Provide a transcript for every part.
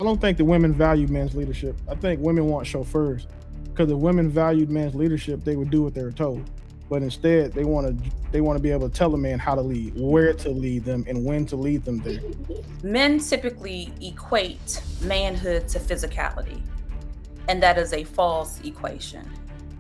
I don't think the women value men's leadership. I think women want chauffeurs, because if women valued men's leadership, they would do what they were told. But instead, they want to be able to tell a man how to lead, where to lead them, and when to lead them there. Men typically equate manhood to physicality, and that is a false equation.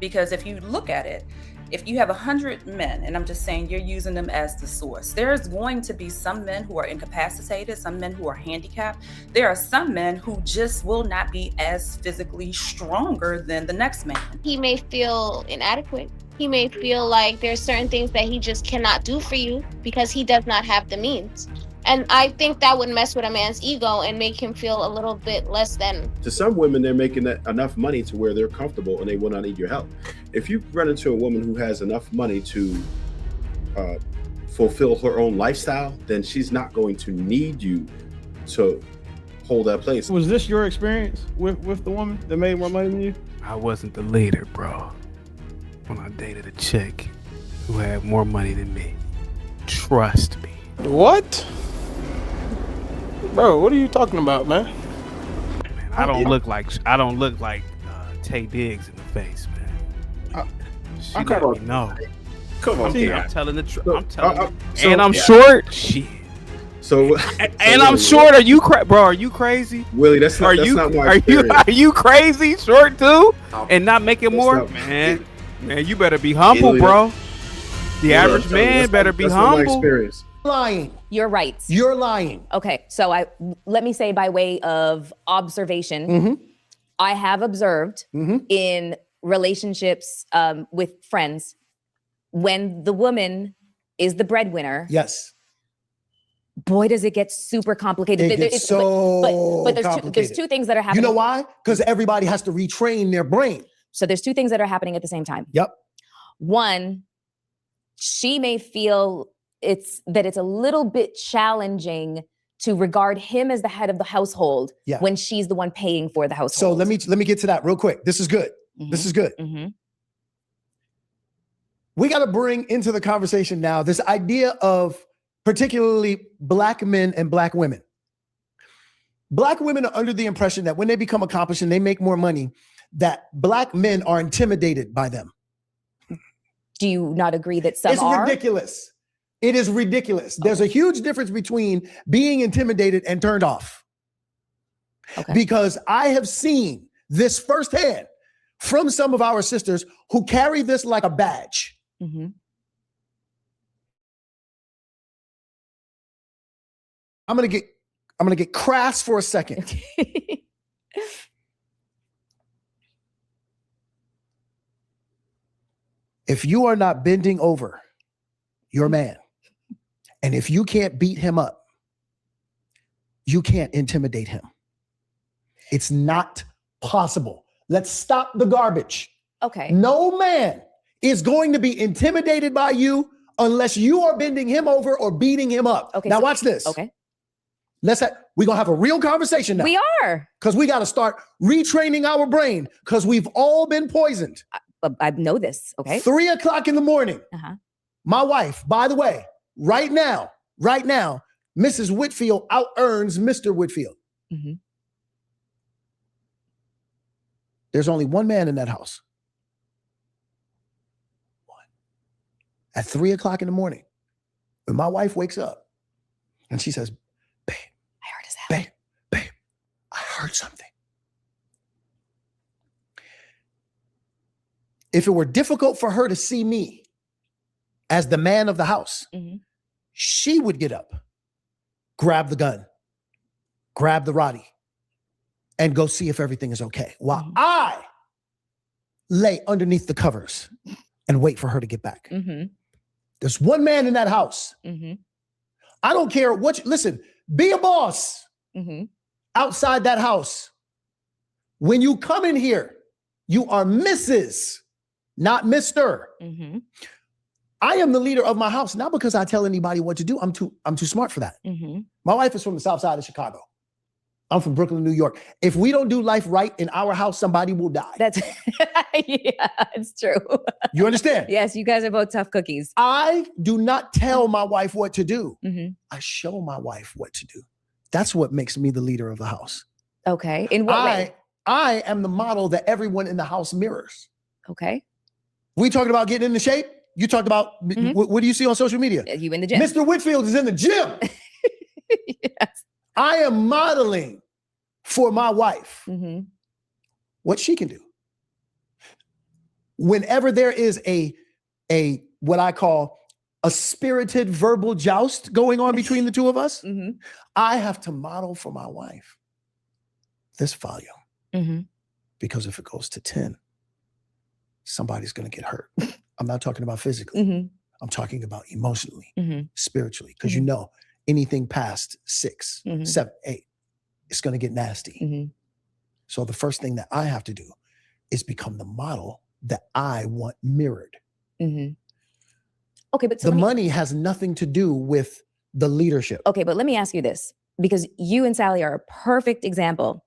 Because if you look at it, if you have 100 men, and I'm just saying you're using them as the source, there's going to be some men who are incapacitated, some men who are handicapped. There are some men who just will not be as physically stronger than the next man. He may feel inadequate. He may feel like there's certain things that he just cannot do for you because he does not have the means. And I think that would mess with a man's ego and make him feel a little bit less than. To some women, they're making enough money to where they're comfortable and they will not need your help. If you run into a woman who has enough money to fulfill her own lifestyle, then she's not going to need you to hold that place. Was this your experience with the woman that made more money than you? I wasn't the leader, bro, when I dated a chick who had more money than me. Trust me. What? Bro, what are you talking about, man? Man, I don't look like Tay Diggs in the face, man. She let me know. Come on, I'm telling the truth. I'm telling so, and I'm short. Shit. So and I'm short. Are you bro? Are you crazy? Willie, that's not my experience. Are you crazy? Short too, and not making more, man. Man, you better be humble, bro. The average man better be humble. Not my experience. Lying. You're right. You're lying. Okay, so let me say by way of observation, I have observed in relationships with friends, when the woman is the breadwinner. Yes. Boy, does it get super complicated. It gets so but complicated. there's two things that are happening. You know why? Because everybody has to retrain their brain. So there's two things that are happening at the same time. Yep. One, she may feel it's a little bit challenging to regard him as the head of the household when she's the one paying for the household. So let me get to that real quick. This is good. This is good. We got to bring into the conversation now this idea of particularly Black men and Black women. Black women are under the impression that when they become accomplished and they make more money, that Black men are intimidated by them. Do you not agree that some are? It's ridiculous. It is ridiculous. Okay. There's a huge difference between being intimidated and turned off. Okay. Because I have seen this firsthand from some of our sisters who carry this like a badge. I'm gonna get crass for a second. If you are not bending over your man, and if you can't beat him up, you can't intimidate him. It's not possible. Let's stop the garbage. Okay. No man is going to be intimidated by you unless you are bending him over or beating him up. Okay. Now watch this. Okay. We're going to have a real conversation now. We are. Because we got to start retraining our brain because we've all been poisoned. I know this. Okay. 3:00 in the morning. My wife, by the way, right now, Mrs. Whitfield out-earns Mr. Whitfield. There's only one man in that house. One. At 3:00 in the morning, when my wife wakes up and she says, babe, I heard his house. Babe, I heard something. If it were difficult for her to see me as the man of the house, she would get up, grab the gun, grab the Roddy, and go see if everything is okay. While I lay underneath the covers and wait for her to get back. There's one man in that house. I don't care listen, be a boss outside that house. When you come in here, you are Mrs., not Mr. I am the leader of my house, not because I tell anybody what to do. I'm too smart for that. My wife is from the South Side of Chicago. I'm from Brooklyn, New York. If we don't do life right in our house, somebody will die. That's it's true. You understand? Yes, you guys are both tough cookies. I do not tell my wife what to do. I show my wife what to do. That's what makes me the leader of the house. Okay. In what way? I am the model that everyone in the house mirrors. Okay. We talking about getting into shape. You talked about what do you see on social media? You in the gym. Mr. Whitfield is in the gym. Yes. I am modeling for my wife what she can do. Whenever there is a what I call a spirited verbal joust going on between the two of us, I have to model for my wife this volume. Because if it goes to 10, somebody's going to get hurt. I'm not talking about physically. I'm talking about emotionally, spiritually, because you know anything past 6, 7, 8, it's going to get nasty. So the first thing that I have to do is become the model that I want mirrored. Okay, but so the money has nothing to do with the leadership. Okay, but let me ask you this, because you and Sally are a perfect example.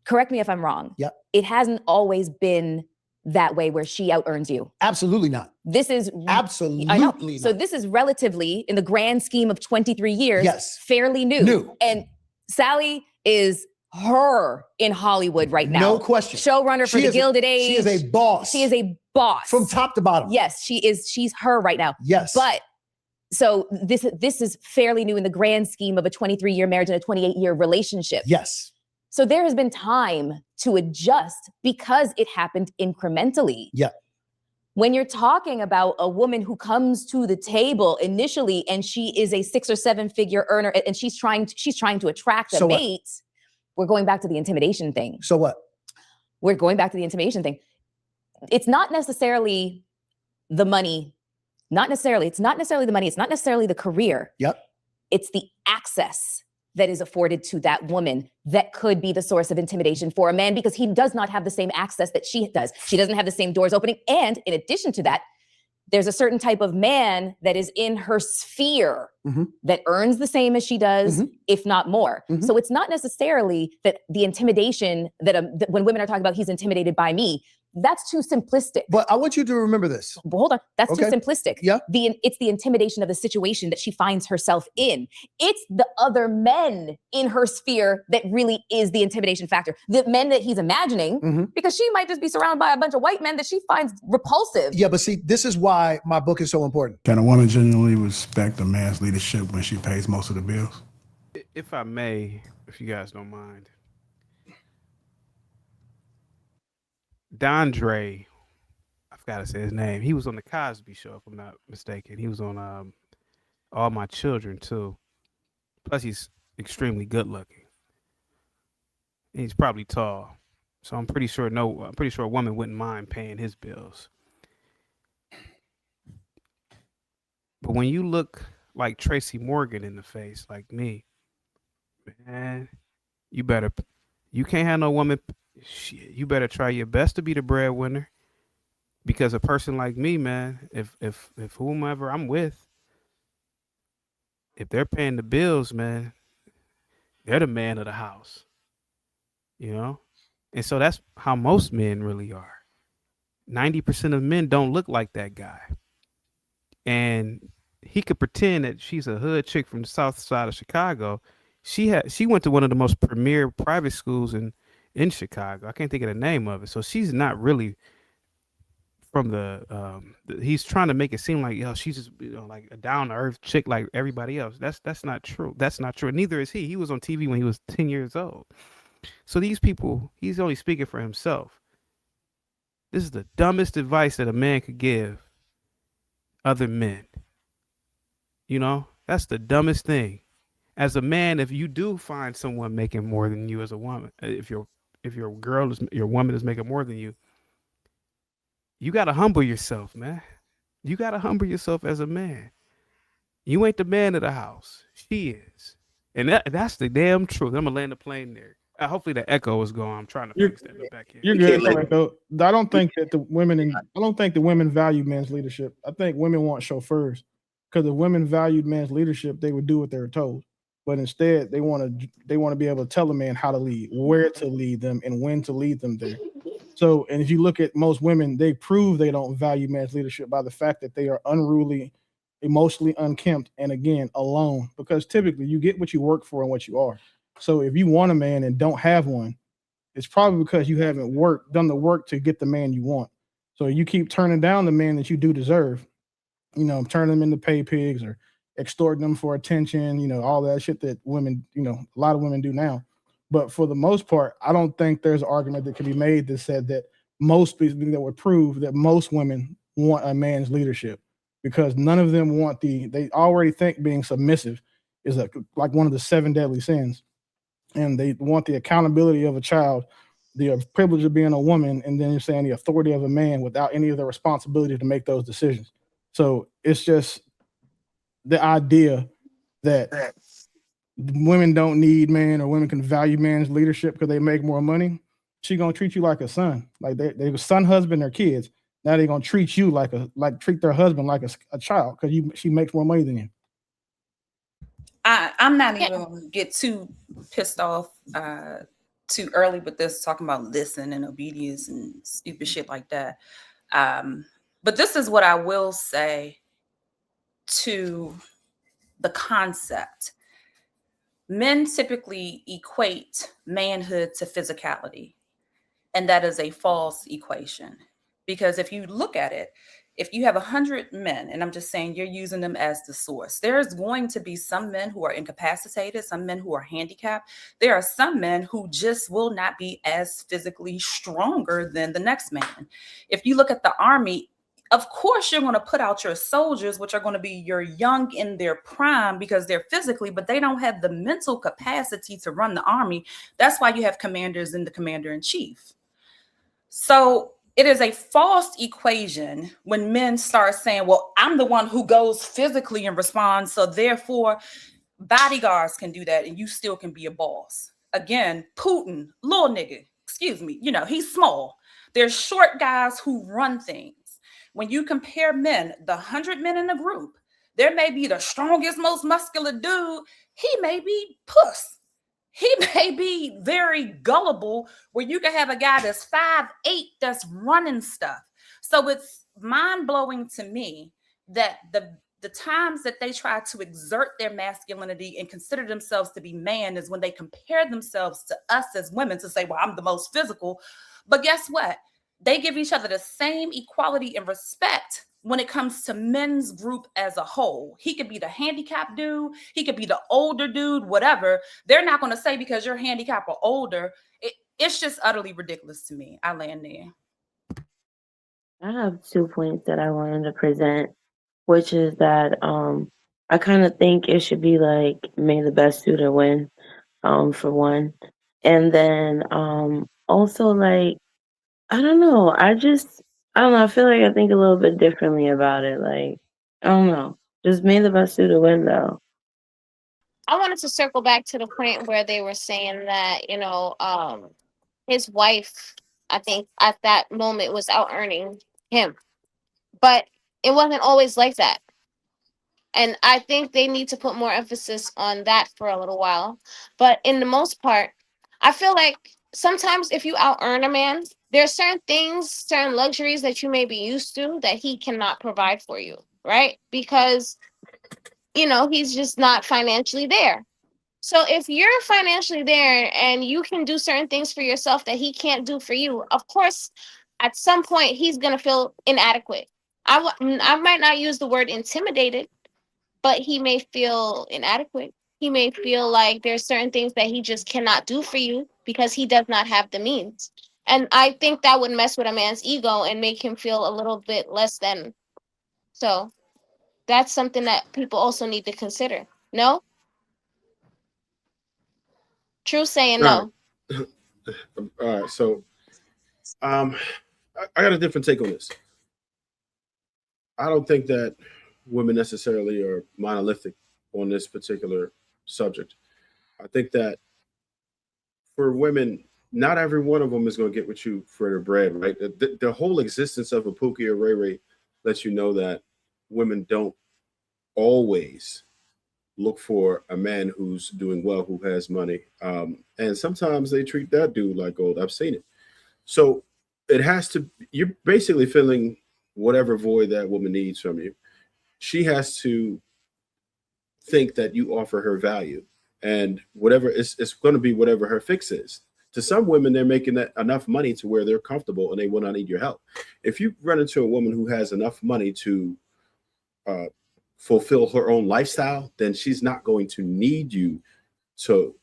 Correct me if I'm wrong. Yep. It hasn't always been that way where she out earns you. Absolutely not. This is absolutely not. Not. So this is relatively, in the grand scheme of 23 years, fairly new. And Sally is her in Hollywood right now. No question. Showrunner for the Gilded Age. She is a boss. She is a boss. From top to bottom. Yes, she is. She's her right now. Yes. But so this is fairly new in the grand scheme of a 23-year marriage and a 28-year relationship. Yes. So there has been time to adjust because it happened incrementally. Yeah. When you're talking about a woman who comes to the table initially and she is a 6 or 7 figure earner and she's trying to attract a mate, we're going back to the intimidation thing. So what? We're going back to the intimidation thing. It's not necessarily the money. It's not necessarily the money. It's not necessarily the career. Yep. It's the access that is afforded to that woman that could be the source of intimidation for a man because he does not have the same access that she does. She doesn't have the same doors opening. And in addition to that, there's a certain type of man that is in her sphere that earns the same as she does, if not more. So it's not necessarily that the intimidation that when women are talking about he's intimidated by me, that's too simplistic. But I want you to remember this. But hold on, that's too simplistic. Yeah. It's the intimidation of the situation that she finds herself in. It's the other men in her sphere that really is the intimidation factor. The men that he's imagining, because she might just be surrounded by a bunch of white men that she finds repulsive. Yeah, but see, this is why my book is so important. Can a woman genuinely respect a man's leadership when she pays most of the bills? If I may, if you guys don't mind. Dondre, I forgot to say his name. He was on the Cosby Show, if I'm not mistaken. He was on All My Children too. Plus, he's extremely good looking. He's probably tall, so I'm pretty sure a woman wouldn't mind paying his bills. But when you look like Tracy Morgan in the face, like me, man, you can't have no woman. Shit, you better try your best to be the breadwinner, because a person like me, man, if whomever I'm with, if they're paying the bills, man, they're the man of the house, you know? And so that's how most men really are. 90% of men don't look like that guy. And he could pretend that she's a hood chick from the south side of Chicago. She went to one of the most premier private schools in Chicago. I can't think of the name of it. So she's not really from he's trying to make it seem like, she's just, like a down to earth chick like everybody else. That's not true. That's not true. Neither is he. He was on TV when he was 10 years old. So these people, he's only speaking for himself. This is the dumbest advice that a man could give other men. You know, that's the dumbest thing. As a man, if you do find someone making more than you as a woman, if your woman is making more than you, you got to humble yourself, man. You got to humble yourself as a man. You ain't the man of the house. She is. And that's the damn truth. I'm going to land the plane there. Hopefully the echo is gone. I'm trying to fix that back here. You're good. I don't think that the women value men's leadership. I think women want chauffeurs, because if women valued men's leadership, they would do what they were told. But instead, they want to be able to tell a man how to lead, where to lead them, and when to lead them there. So, and if you look at most women, they prove they don't value men's leadership by the fact that they are unruly, emotionally unkempt, and again, alone. Because typically, you get what you work for and what you are. So if you want a man and don't have one, it's probably because you haven't done the work to get the man you want. So you keep turning down the man that you do deserve, turning them into pay pigs or extorting them for attention, all that shit that women, a lot of women do now. But for the most part, I don't think there's an argument that can be made that said that that would prove that most women want a man's leadership, because none of them they already think being submissive is like one of the 7 deadly sins. And they want the accountability of a child, the privilege of being a woman, and then you're saying the authority of a man without any of the responsibility to make those decisions. So it's just the idea that women don't need men, or women can value man's leadership because they make more money. She gonna treat you like a son, like they were son, husband, their kids. Now they're gonna treat you treat their husband like a child because she makes more money than you. I'm not even gonna get too pissed off too early with this, talking about listen and obedience and stupid shit like that. But this is what I will say to the concept. Men typically equate manhood to physicality, and that is a false equation. Because if you look at it, if you have 100 men, and I'm just saying you're using them as the source, there's going to be some men who are incapacitated, some men who are handicapped. There are some men who just will not be as physically stronger than the next man. If you look at the army, of course, you're going to put out your soldiers, which are going to be your young in their prime because they're physically, but they don't have the mental capacity to run the army. That's why you have commanders and the commander in chief. So it is a false equation when men start saying, well, I'm the one who goes physically and responds, so therefore bodyguards can do that and you still can be a boss. Again, Putin, little nigga, excuse me, he's small. There's short guys who run things. When you compare men, the 100 men in a group, there may be the strongest, most muscular dude. He may be puss. He may be very gullible, where you can have a guy that's 5'8" that's running stuff. So it's mind-blowing to me that the times that they try to exert their masculinity and consider themselves to be man is when they compare themselves to us as women to say, well, I'm the most physical. But guess what? They give each other the same equality and respect when it comes to men's group as a whole. He could be the handicapped dude, he could be the older dude, whatever. They're not going to say because you're handicapped or older. It's just utterly ridiculous to me. I land there. I have 2 points that I wanted to present, which is that I kind of think it should be like, may the best suitor win, for one. And then also, like, I don't know. I don't know. I feel like I think a little bit differently about it. Like, I don't know. Just may the best suitor win, though. I wanted to circle back to the point where they were saying that, his wife, I think at that moment, was out earning him. But it wasn't always like that. And I think they need to put more emphasis on that for a little while. But in the most part, I feel like sometimes if you out earn a man, there are certain things, certain luxuries that you may be used to that he cannot provide for you, right? Because, he's just not financially there. So if you're financially there and you can do certain things for yourself that he can't do for you, of course, at some point he's going to feel inadequate. I might not use the word intimidated, but he may feel inadequate. He may feel like there's certain things that he just cannot do for you because he does not have the means. And I think that would mess with a man's ego and make him feel a little bit less than. So that's something that people also need to consider. No? True saying no. All right. So I got a different take on this. I don't think that women necessarily are monolithic on this particular subject. I think that for women, not every one of them is going to get with you for their bread, right? The whole existence of a Pookie or Ray Ray lets you know that women don't always look for a man who's doing well, who has money. And sometimes they treat that dude like gold. I've seen it. So you're basically filling whatever void that woman needs from you. She has to think that you offer her value. and whatever it's going to be whatever her fix is. To some women, they're making enough money to where they're comfortable and they will not need your help. If you run into a woman who has enough money to fulfill her own lifestyle, then she's not going to need you to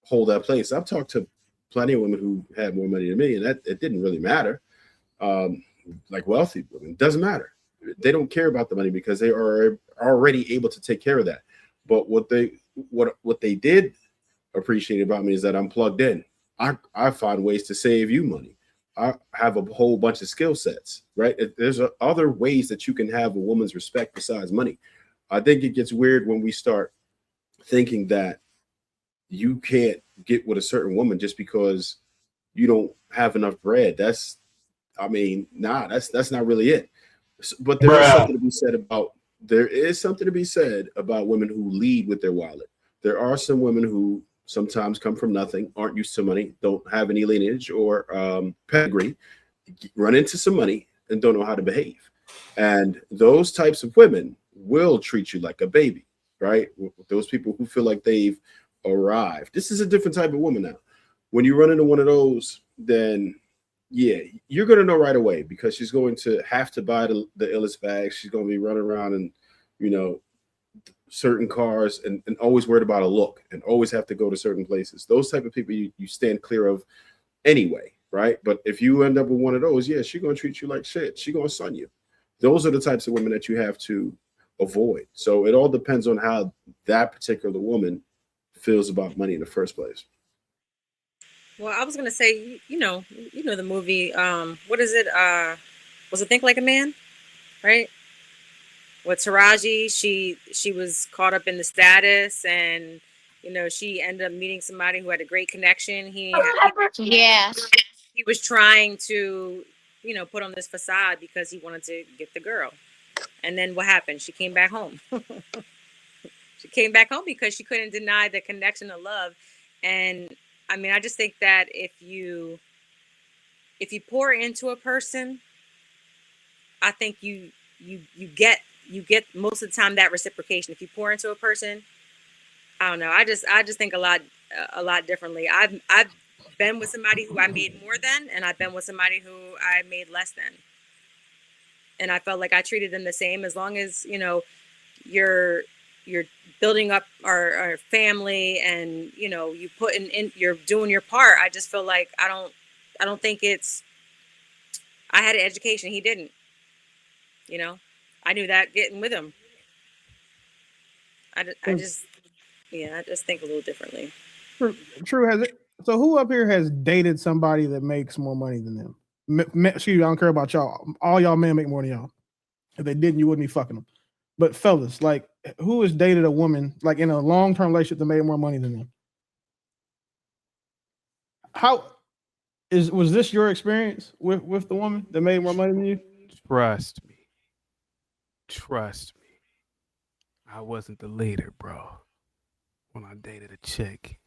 hold that place. I've talked to plenty of women who had more money than me, and that it didn't really matter. Like wealthy women, doesn't matter. They don't care about the money because they are already able to take care of that. But what they did appreciate about me is that I'm plugged in. I find ways to save you money. I have a whole bunch of skill sets, right? There's other ways that you can have a woman's respect besides money. I think it gets weird when we start thinking that you can't get with a certain woman just because you don't have enough bread. That's not really it. But there is something to be said about women who lead with their wallet. There are some women who sometimes come from nothing, aren't used to money, don't have any lineage or pedigree, run into some money and don't know how to behave. And those types of women will treat you like a baby, right? Those people who feel like they've arrived. This is a different type of woman now. When you run into one of those, then yeah, you're going to know right away because she's going to have to buy the illest bags. She's going to be running around and, certain cars and always worried about a look and always have to go to certain places. Those type of people you stand clear of anyway, right? But if you end up with one of those, yeah, she's going to treat you like shit. She's going to son you. Those are the types of women that you have to avoid. So it all depends on how that particular woman feels about money in the first place. Well, I was gonna say, you know the movie. What is it? Was it Think Like a Man, right? With Taraji, she was caught up in the status, and she ended up meeting somebody who had a great connection. He was trying to, put on this facade because he wanted to get the girl, and then what happened? She came back home. She came back home because she couldn't deny the connection of love, and I mean, I just think that if you pour into a person, I think you get most of the time that reciprocation. If you pour into a person, I don't know. I just think a lot differently. I've been with somebody who I made more than, and I've been with somebody who I made less than, and I felt like I treated them the same. As long as you're building up our family, and you put in you're doing your part. I just feel like I don't think it's. I had an education, he didn't. I knew that getting with him. I just think a little differently. True. Has it? So who up here has dated somebody that makes more money than them? Excuse me, I don't care about y'all. All y'all men make more than y'all. If they didn't, you wouldn't be fucking them. But fellas, like, who has dated a woman like in a long-term relationship that made more money than them? Was this your experience with the woman that made more money than you? Trust me. I wasn't the leader, bro. When I dated a chick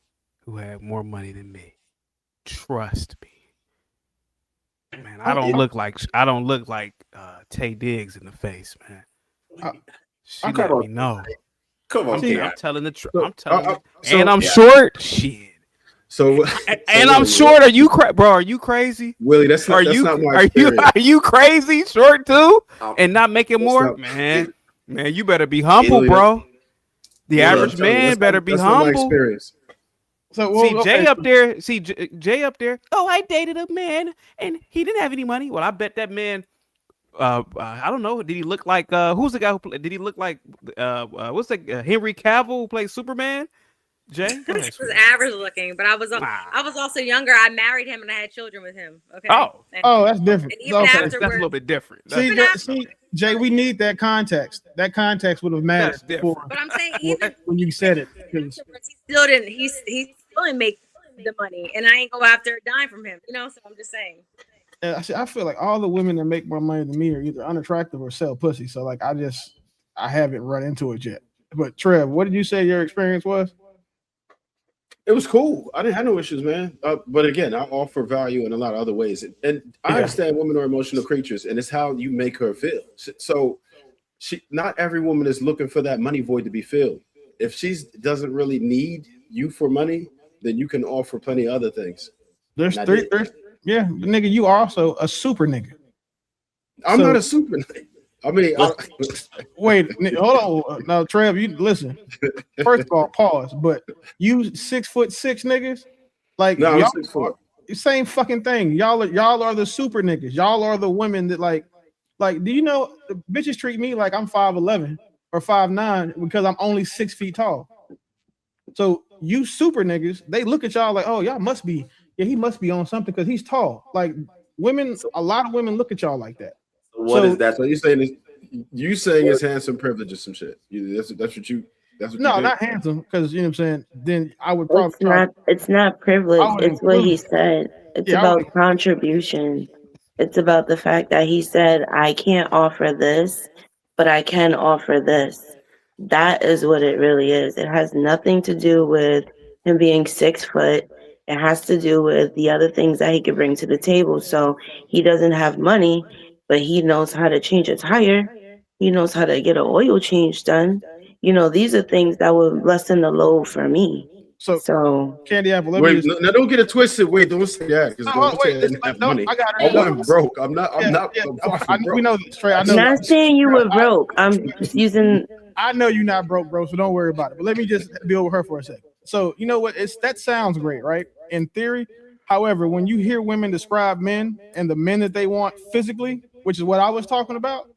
who had more money than me. Trust me. Man, I don't look like Tay Diggs in the face, man. She let me know. Come on, I'm telling the truth. And I'm short. Shit. So and I'm short. Are you bro? Are you crazy, Willie? That's not my experience. Are you crazy? Short too, and not making more, man. Man, you better be humble, bro. The average man better be humble. Not my experience. So Jay up there. Jay up there. Oh, I dated a man, and he didn't have any money. Well, I bet that man. I don't know. Did he look like who's the guy who played? Did he look like what's that? Henry Cavill who played Superman? Jay, He was average looking, but I was also younger. I married him and I had children with him. Okay. That's different. That's a little bit different. See, Jay, we need that context. That context would have mattered. But I'm saying even when you said it, he still didn't. He still didn't make the money, and I ain't go after a dime from him. So I'm just saying. I feel like all the women that make more money than me are either unattractive or sell pussy. So like I haven't run into it yet. But Trev, what did you say your experience was? It was cool. I didn't have no issues, man. But again, I offer value in a lot of other ways. And I understand women are emotional creatures, and it's how you make her feel. So not every woman is looking for that money void to be filled. If she doesn't really need you for money, then you can offer plenty of other things. There's nigga, you also a super nigga. I'm not a super nigga. I mean, wait, hold on. Now, Trev, you listen. First of all, pause. But you 6'6" niggas, like no, y'all, I'm 6'4". Same fucking thing. Y'all are the super niggas. Y'all are the women that like. Do you know the bitches treat me like I'm 5'11" or 5'9" because I'm only 6 feet tall. So you super niggas, they look at y'all like, oh, y'all must be, he must be on something because he's tall. Like women, a lot of women look at y'all like that. What is that? So you're saying is you saying it's handsome privilege or some shit? That's what you. No, not handsome, because you know what I'm saying. Then I would probably. It's not privilege. It's what he said. It's about contribution. It's about the fact that he said, I can't offer this, but I can offer this. That is what it really is. It has nothing to do with him being 6 foot. It has to do with the other things that he could bring to the table. So he doesn't have money, but he knows how to change a tire. He knows how to get an oil change done. You know, these are things that would lessen the load for me. So Candy Apple, wait, now don't get it twisted. Wait, don't say that because don't say I didn't have money. I wasn't broke. I'm not. I'm far from broke. We know this, Trey. I know. I'm not saying you were broke. I'm just using. I know you're not broke, bro. So don't worry about it. But let me just deal with her for a second. So you know what? That sounds great, right? In theory. However, when you hear women describe men and the men that they want physically, which is what I was talking about,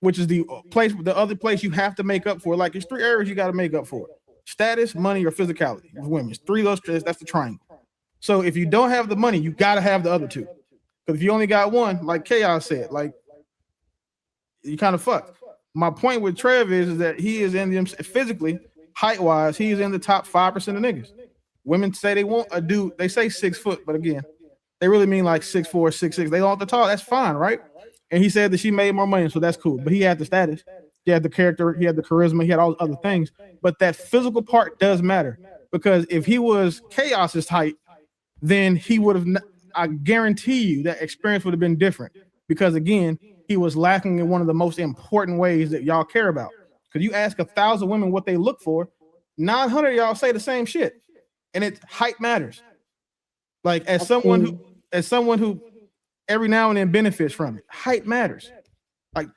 which is the other place you have to make up for. Like, there's 3 areas you got to make up for: status, money, or physicality. Women, 3 of those. That's the triangle. So if you don't have the money, you got to have the other 2. Because if you only got one, like Chaos said, like you kind of fucked. My point with Trev is that he is in the physically, height wise, he is in the top 5% of niggas. Women say they want a dude. They say 6 foot, but again, they really mean like 6'4", 6'6". They don't want the tall. That's fine, right? And he said that she made more money, so that's cool. But he had the status, he had the character, he had the charisma, he had all other things. But that physical part does matter, because if he was Chaos's height, then he would have. I guarantee you that experience would have been different, because again, he was lacking in one of the most important ways that y'all care about. Because you ask 1,000 women what they look for, 900 of y'all say the same shit, and height matters. Like as someone who every now and then benefits from it, height matters. Like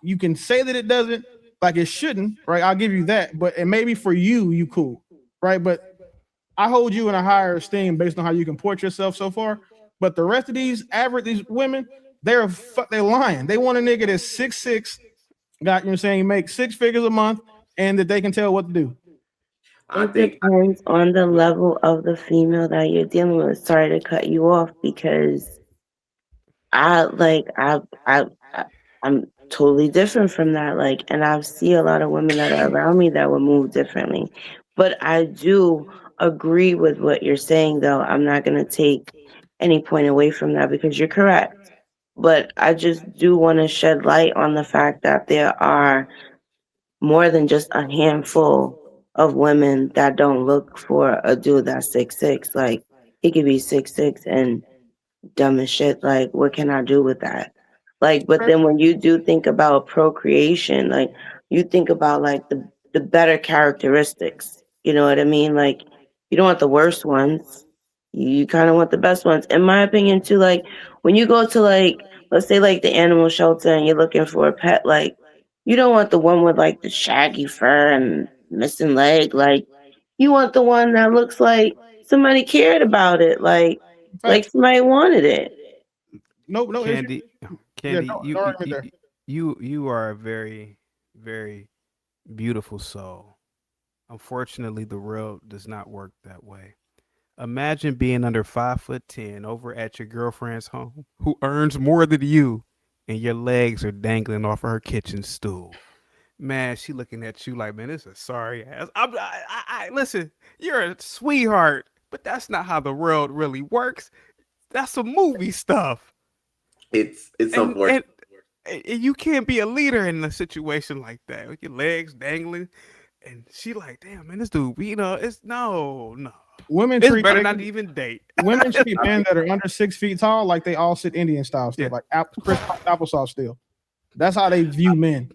you can say that it doesn't, like it shouldn't, right? I'll give you that, but and maybe for you cool, right? But I hold you in a higher esteem based on how you comport yourself so far. But the rest of these women, they're lying. They want a nigga that's 6'6", got, you know what I'm saying, make 6 figures a month, and that they can tell what to do. It depends on the level of the female that you're dealing with. Sorry to cut you off, because I'm totally different from that. Like, and I see a lot of women that are around me that will move differently. But I do agree with what you're saying, though. I'm not going to take any point away from that, because you're correct. But I just do want to shed light on the fact that there are more than just a handful of women that don't look for a dude that's 6'6". Like, he could be 6'6" and dumb as shit. Like, what can I do with that? Like, but then when you do think about procreation, like you think about like the better characteristics. You know what I mean? Like, you don't want the worst ones. You kind of want the best ones, in my opinion, too. Like, when you go to, like, let's say like the animal shelter and you're looking for a pet, like, you don't want the one with like the shaggy fur and missing leg. Like, you want the one that looks like somebody cared about it, like somebody wanted it. No, Candy, yeah, you are a very, very beautiful soul. Unfortunately, the world does not work that way. Imagine being under 5'10" over at your girlfriend's home, who earns more than you, and your legs are dangling off of her kitchen stool. Man, she looking at you like, man, this is a sorry ass. I listen, you're a sweetheart, but that's not how the world really works. That's some movie stuff. It's unfortunate. And you can't be a leader in a situation like that with your legs dangling. And she like, damn, man, this dude, it's no. Women it's better not even date. Women treat men that are under 6 feet tall like they all sit Indian style still, like applesauce still. That's how they view men.